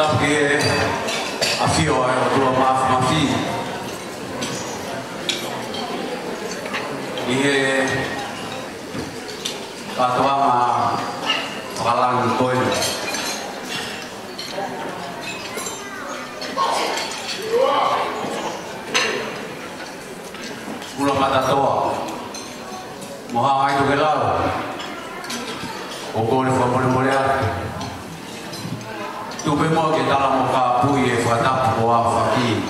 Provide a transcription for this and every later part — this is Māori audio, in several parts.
Porque a fio é o tua mafi e a tua ma falang koi ulah mata toa mohang itu gelar okol formule tu bemo que tá lá no capu e foi dar pro aqui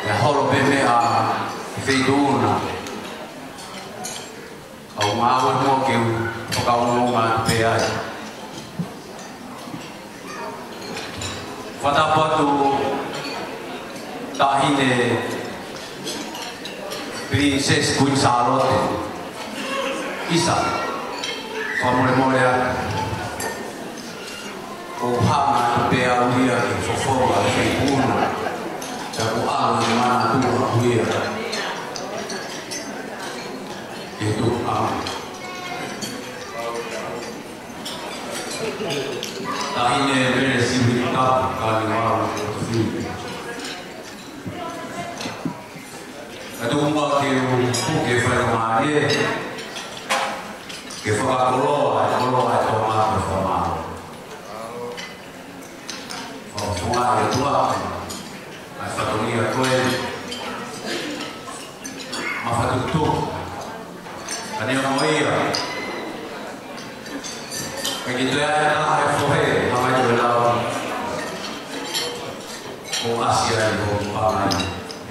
e rolo bem a feiduna ao mal mo que o calmo uma peai foi dar foto tá hine princesa Queen Charlotte isa formule molha o hama pe a uia e fofoa e feipuna e o ala e mana tua uia e tu ama tahine bere similita kali wala o filho e tu uma que o que foi uma areia que foi a coroa tomada formada semua ada dua, satu ni aku apa tutup, ada yang mau iya, begitu ya ada FOE, apa itu dalam, oh Asia itu apa ni,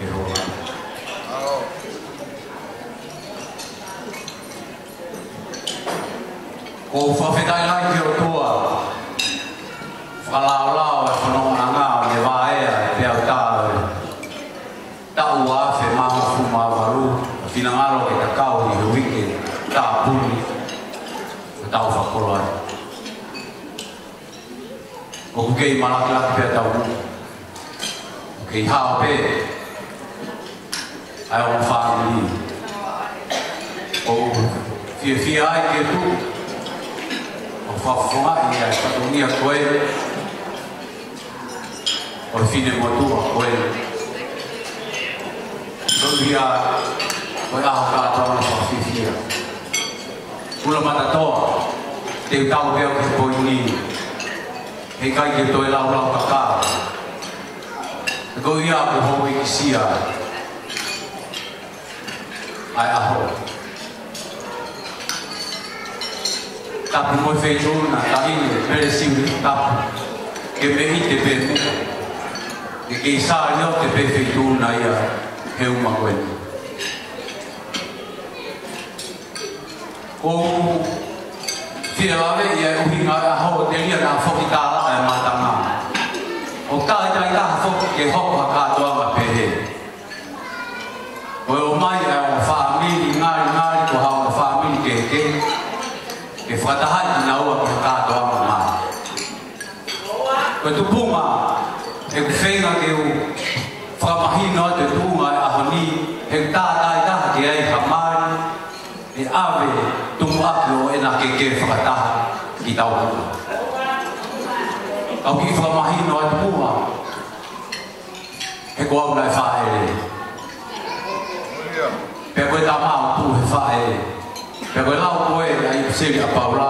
Eropa. Oh fafetai lagi tua. Kalau penong angau de vae pe auta ta ua fe ma fuma varu finangalo ke takau ni wiki ta puni ta fa koloi o ke malak pe ta u ke ha pe ai on fa ni o fi ai ke tu o fa fuma ni ai ta ni a koe o fine motua koe dia koe aho kātua na whawhiwhia ula matatoa te utau heo ke poi ni he kai ke toi lau kakā e koe ia ko hou i kisia ai aho tapu moi whetuna tahine mere siuri tapu ke me hite pe muka e ke isa nio te pefe tūna ia he uma koe. O whia lawe ia uhinga a hau te lia nā whoki tāla e matanga. O tāi tai taha whoki ke hoku ha kātua ma pehe. O mai e o whaamiri ngāri ko hau o whaamiri ke whakatahai na ua ke kātua ma mai. Ko tupunga e whenga ke o whakamahina te tūnga e ahoni he tātai taha ke ai hamari e awe tumu aki o ena ke whakataha ki tau hua. Au ki whakamahina e tūnga he ko au nai whaere. Pea koe tā mao tū he whaere. Pea koe lau koe a i pseri a paura.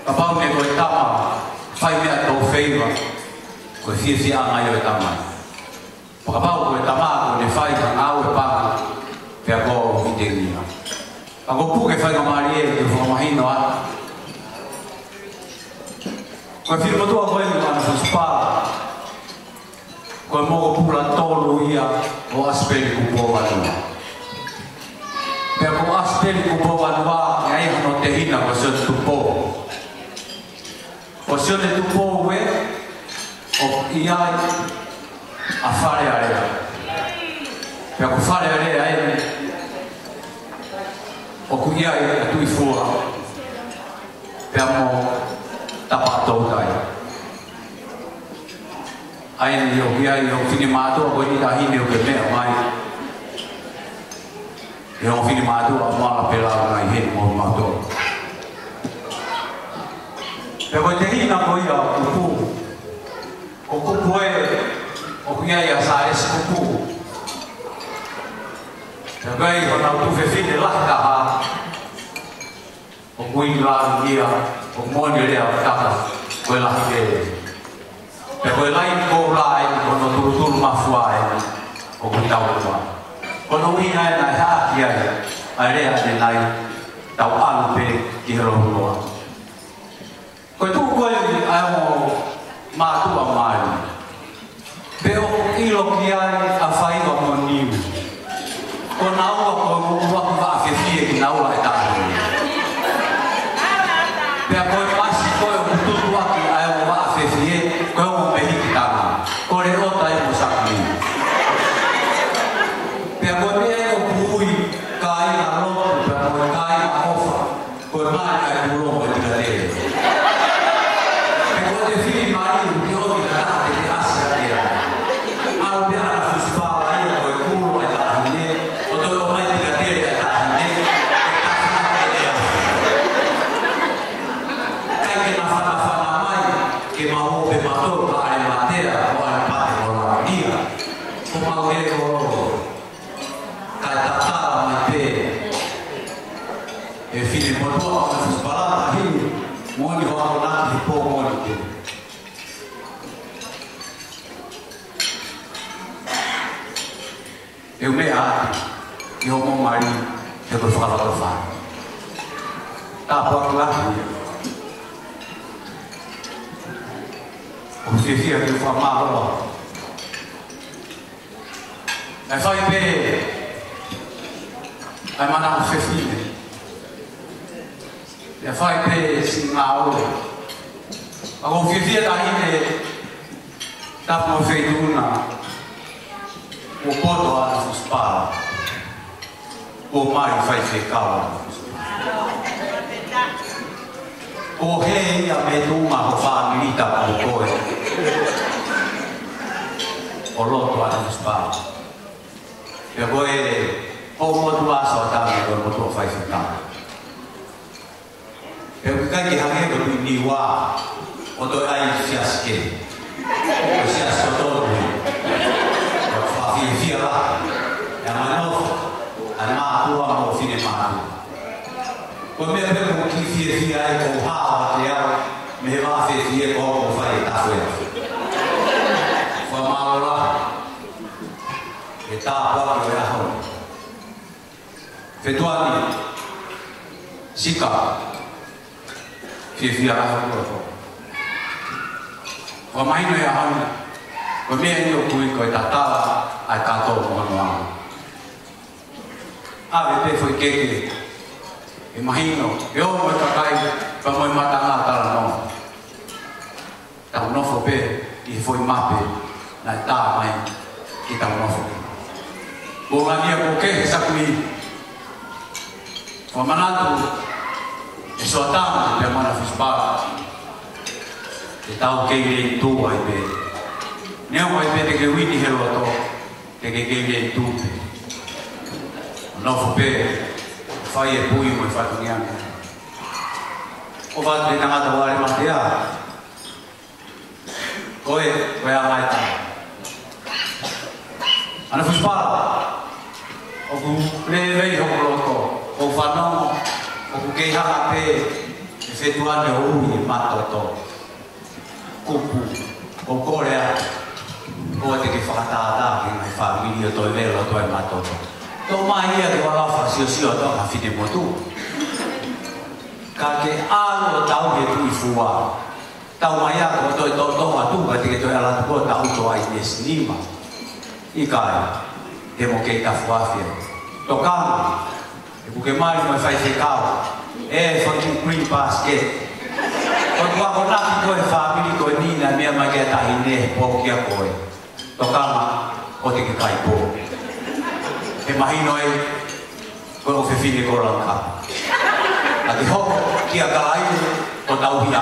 Ka pau ne koe tama whai mea tau wheiva. Koe whiawhia angai o e tamai. Pakapau koe tamako ne whai ka ngau e paka pia ko i te nia. Ako puke whai ka maari e te whakamahino ata. Koe whirmatua koe ni mana whaspara. Koe moko pula tolu ia o asperi kupo wanua. Pia ko asperi kupo wanua e ai hano te hina ko sio tupo. O sio ne tupo we o iai a whare area. Pea ku whare area e o ku iai a tui fua. Pea mo tapa tautai. Ai ni o iai o fini mātua koe ni tahine o ke mea mai. E o fini mātua a mala pelao ngai heni mo mātua. Pero te hina ko ia kupu. O kupu o kuia ia sa es kupu. Tapi kalau tu fefine lah dah. O kui la dia, o mo dia dah. Ko la dia. Pero lain ko lai ko no tur mafuai. O ku tau ko. Ko no ina na ha dia. Are ade lai tau alu pe ki ro ro. Ko tu ko ai mo ma tu mai. Pero ilo ki ai a fai ko mo ni. Ko nau ko wa va fe fie ki nau ai ta. Pe ko pasi ko tu aki ai mo va fe fie ko mo pe ki ta. Ko le o tai mo sakni. Pe ko ne ko bui kai na lo pe ko kai na ofa. Ko mai ai bu lo ti ka le. Pe ko de fi mai ni o ki ta te asa dia. Au dia na fuspa ai ko ku ai ta ni. O to lo mai ti ka te ta ni. Kai ke na fa mai ke ma o pe ma to ai matera o ai pa te o la dia. Ko ma o e ko kai ta ta mai pe. E fine mo to o fuspa la hi. Mo ni ho na ki po mo ni. Eu me ati, eu mo mari, eu vou falar do fã. Tá bom lá. O que fia que formava lá. É só ir ver. Vai mandar um fefine. É só ir ver esse mal. Agora o que fia daí né? Tá por feito uma. O poto a fuspa, o mai faz ficar. O rei a meduma o família o coi. O loto a fuspa. Depois o moto a soltar o moto faz ficar. Eu que hange do niwa, o do ai fiasque. O fiasco todo. Fia lá, é mais novo, é mais tua, meu filho é mais tua. Quando eu pego que fia aí com o ralo, me vai fazer como vai estar fora. Foi mal lá, e tá a que eu ia feito ali, sica, fia aí foi mais não é o meu cui coi tata ai kato mo no a vete foi que imagino eu mo takai pa mo mata na tal no ta no fo pe e foi mape na ta mai que ta no fo bo mania ko ke sakui o manatu e so ta pe mana fispa e ta o que tu ai be Neo mai pete ke wini helo to te ke tu. No fo pe fai e pui mo fa tunia. O va te tanga to wale matea. Koe a mai ta. Ana fus para. O ku le vei ho loto. O fa no o ku ke ha pe e fe tu ane o i mato to. Kupu o korea. O te ke whakatata ki mai whamiri o toi velo toi matoto. Tō mai ia ke wala whasio tō ka whine motu. Ka ke alo tau he tui fua. Tau mai ia ko toi tō atu ka te ke toi ala tuko tau tō ai nes nima. I kai, te mo kei ta fuafia. Tō kama, e puke mai mai whai whekau. E whaking green basket. O tua ko naki koe whamiri koe nina mea mai kia tahi ne pokia koe. Tokama o te ke kai po. E mahino e koe o whewhine ko rangka. A te hoko kia kalai o tau hia.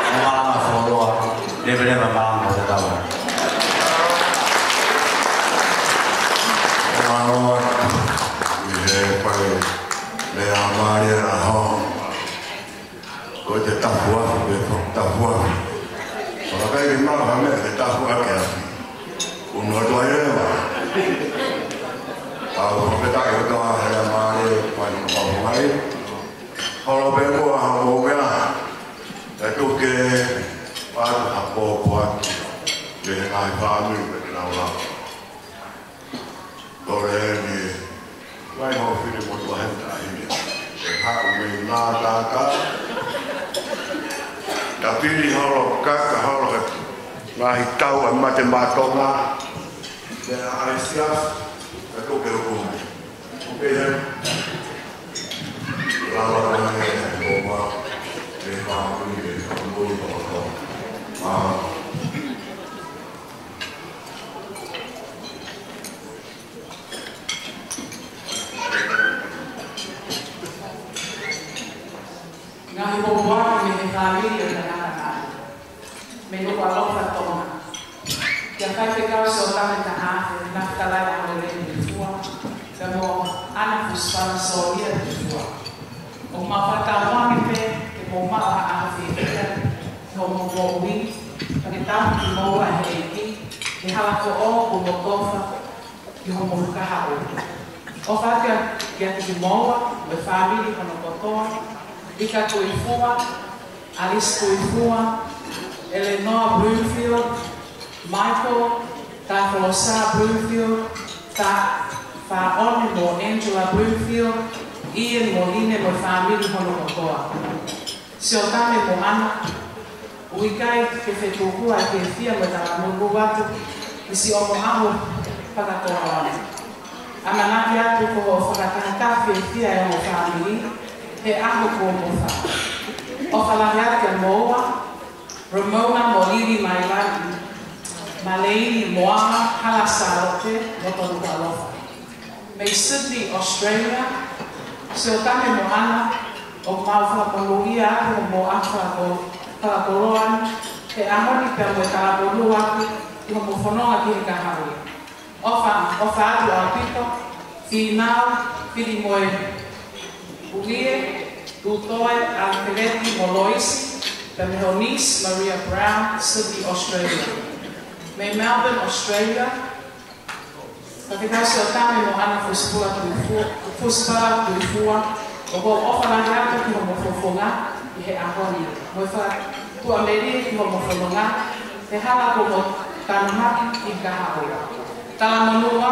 O malanga whoroa, never malanga o te tau. O manoa, i he pai, le a maria na ho. Ko te tapu afu pe hua. Kalau kayak gimana kami kita hua kayak umur tua ini lah. Kalau kita itu hanya mari main main. Kalau bego hangomnya itu ke pada apa buat dengan kami berkenal. Kalau ini Wai mau pilih motor hendak ini, hak menataka. Tapi ni kalau ngahi tahu macam batonga, dan Aisyah itu berhukum. Okey, lalu ni bawa lepas ini ambil motor. Ngahi bawa ni kami dengan menu kalau fatona. Yang kami kau seorang tahan nak talai oleh dua, kamu anak uspan soalnya dua. Umma fatama kita umma anak kita, kamu bawi, kita mau ahli, dihalat ko kumotofa, kamu kahau. Ofatnya yang dimau, berfamili kamu kotor. Ika Kuifua, Alice Kuifua, Eleanor Bloomfield, Michael, Tafolosa Bloomfield, Faone mo Angela Bloomfield, Ian Moline mo family Honokotoa. Siotame mo ana, uikai ke fetukua ke fia mo taramungu watu, isi omo aho pagatoa. Amanaki atu ko whakatahaka fia mo family, he aho ko mofa. O whalahiat ke moa, Ramona Moliri Mailani, Maleini Moama Halasarote, Motoruka Alofa. May Sydney, Australia, Siotame Moana, o Maufa Palogia, o Moafa o Kalakoroan, he ahoni pe mo Kalakoroa, i ho mofononga ki he kahaui. Ofa atu alpito, finau, fili moe, Ulie, Utoe, Alfredi, Moloisi, Bernice, Maria Brown, Sydney, Australia. May Melbourne, Australia. Pakita Siotame mo ana Fuspa Tuifua, o ko ofananga ki mo fofonga, i he ahoni. Mo fa tu ameri ki mo fofonga, he hala ko mo tanumaki i kahao. Tala manua